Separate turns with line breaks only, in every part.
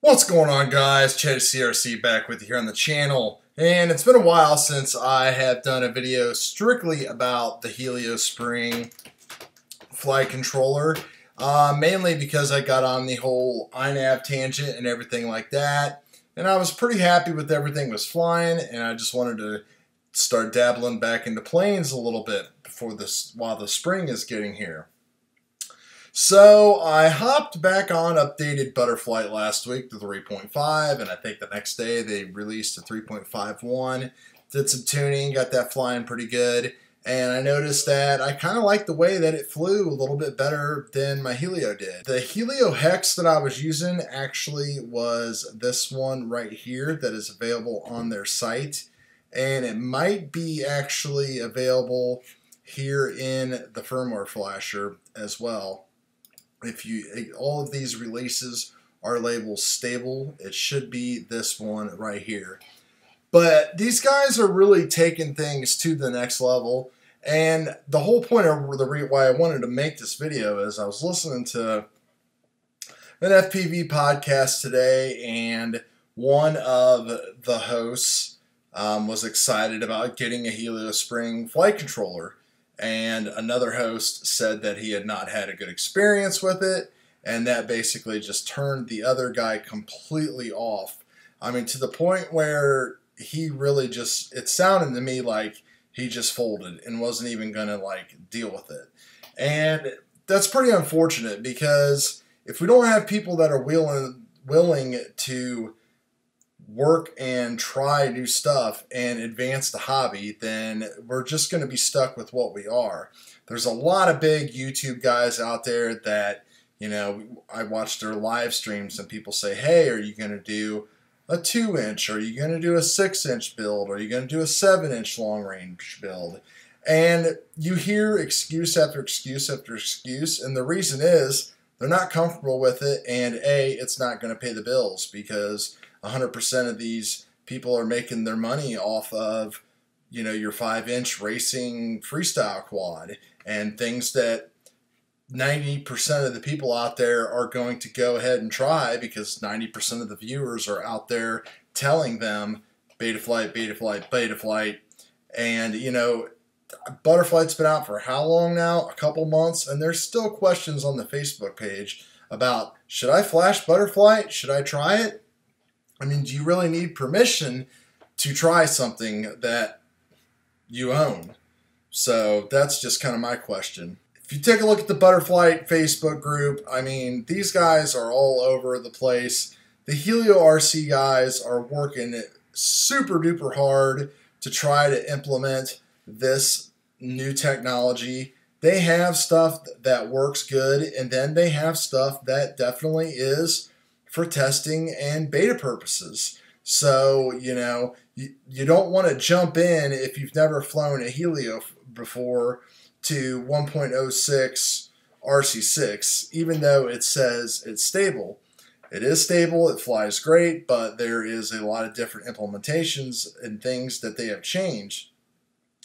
What's going on, guys? Chadwick.CRC back with you here on the channel. And it's been a while since I have done a video strictly about the Heliorc flight controller. Mainly because I got on the whole iNav tangent and everything like that. And I was pretty happy with everything was flying, and I just wanted to start dabbling back into planes a little bit while the spring is getting here. So I hopped back on updated Butterflight last week to 3.5, and I think the next day they released a 3.51. Did some tuning, got that flying pretty good, and I noticed that I kind of like the way that it flew a little bit better than my Helio did. The Helio Hex that I was using actually was this one right here that is available on their site, and it might be actually available here in the firmware flasher as well. All of these releases are labeled stable, it should be this one right here. But these guys are really taking things to the next level, and the whole point of why I wanted to make this video is I was listening to an FPV podcast today, and one of the hosts was excited about getting a Heliorc flight controller. And another host said that he had not had a good experience with it, and that basically just turned the other guy completely off. I mean, to the point where he really just, it sounded to me like he just folded and wasn't even going to like deal with it. And that's pretty unfortunate, because if we don't have people that are willing to work and try new stuff and advance the hobby, then we're just going to be stuck with what we are. There's a lot of big YouTube guys out there that, you know, I watch their live streams and people say, hey, are you going to do a 2-inch? Are you going to do a 6-inch build? Are you going to do a 7-inch long range build? And you hear excuse after excuse after excuse, and the reason is they're not comfortable with it, and A, it's not going to pay the bills, because 100% of these people are making their money off of, you know, your 5-inch racing freestyle quad and things that 90% of the people out there are going to go ahead and try, because 90% of the viewers are out there telling them Betaflight, Betaflight, Betaflight. And, you know, Butterflight's been out for how long now? A couple months, and there's still questions on the Facebook page about, should I flash Butterflight? Should I try it? I mean, do you really need permission to try something that you own? So that's just kind of my question. If you take a look at the Butterflight Facebook group, I mean, these guys are all over the place. The Heliorc guys are working super duper hard to try to implement this new technology. They have stuff that works good, and then they have stuff that definitely is for testing and beta purposes. So, you know, you don't want to jump in, if you've never flown a Helio before, to 1.06 RC6, even though it says it's stable. It is stable, it flies great, but there is a lot of different implementations and things that they have changed.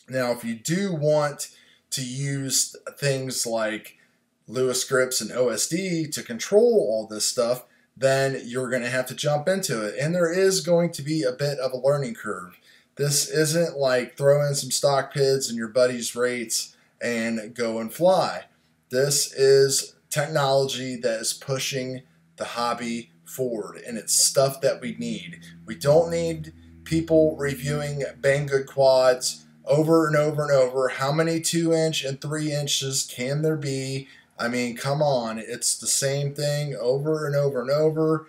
Now, if you do want to use things like Lewis grips and OSD to control all this stuff, then you're going to have to jump into it. And there is going to be a bit of a learning curve. This isn't like throw in some stock PIDs and your buddy's rates and go and fly. This is technology that is pushing the hobby forward, and it's stuff that we need. We don't need people reviewing Banggood quads over and over and over. How many 2-inch and 3 inches can there be? I mean, come on, it's the same thing over and over and over.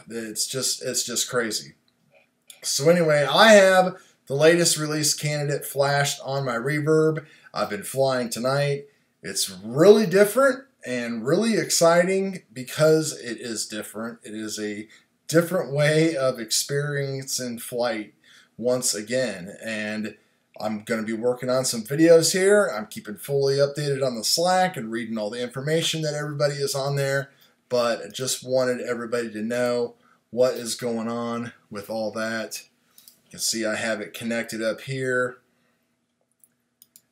It's just crazy. So anyway, I have the latest release candidate flashed on my Reverb. I've been flying tonight. It's really different and really exciting, because it is different. It is a different way of experiencing flight once again, and I'm going to be working on some videos here. I'm keeping fully updated on the Slack and reading all the information that everybody is on there, but I just wanted everybody to know what is going on with all that. You can see I have it connected up here,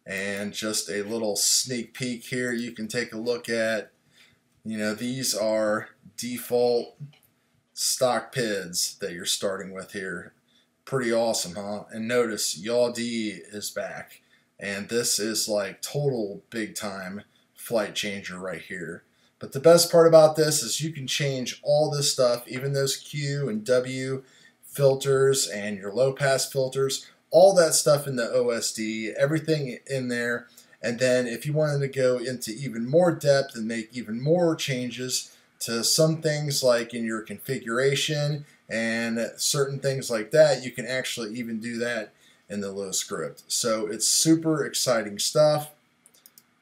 and just a little sneak peek here you can take a look at You know, these are default stock PIDs that you're starting with here. Pretty awesome, huh? And notice Yaw D is back. And this is like total big time flight changer right here. But the best part about this is you can change all this stuff, even those Q and W filters and your low pass filters, all that stuff in the OSD, everything in there. And then if you wanted to go into even more depth and make even more changes to some things like in your configuration and certain things like that, you can actually even do that in the low script. So it's super exciting stuff.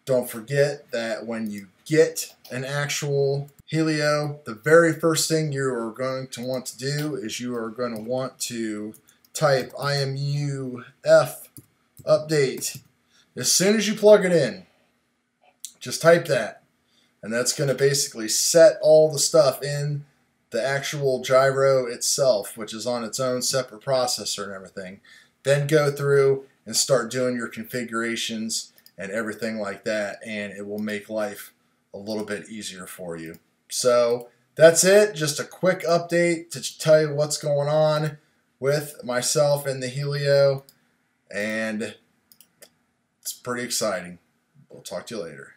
Don't forget that when you get an actual Helio, the very first thing you are going to want to do is you are going to want to type IMUF update. As soon as you plug it in, just type that. And that's going to basically set all the stuff in the actual gyro itself, which is on its own separate processor and everything. Then go through and start doing your configurations and everything like that, and it will make life a little bit easier for you. So that's it. Just a quick update to tell you what's going on with myself and the Helio, and it's pretty exciting. We'll talk to you later.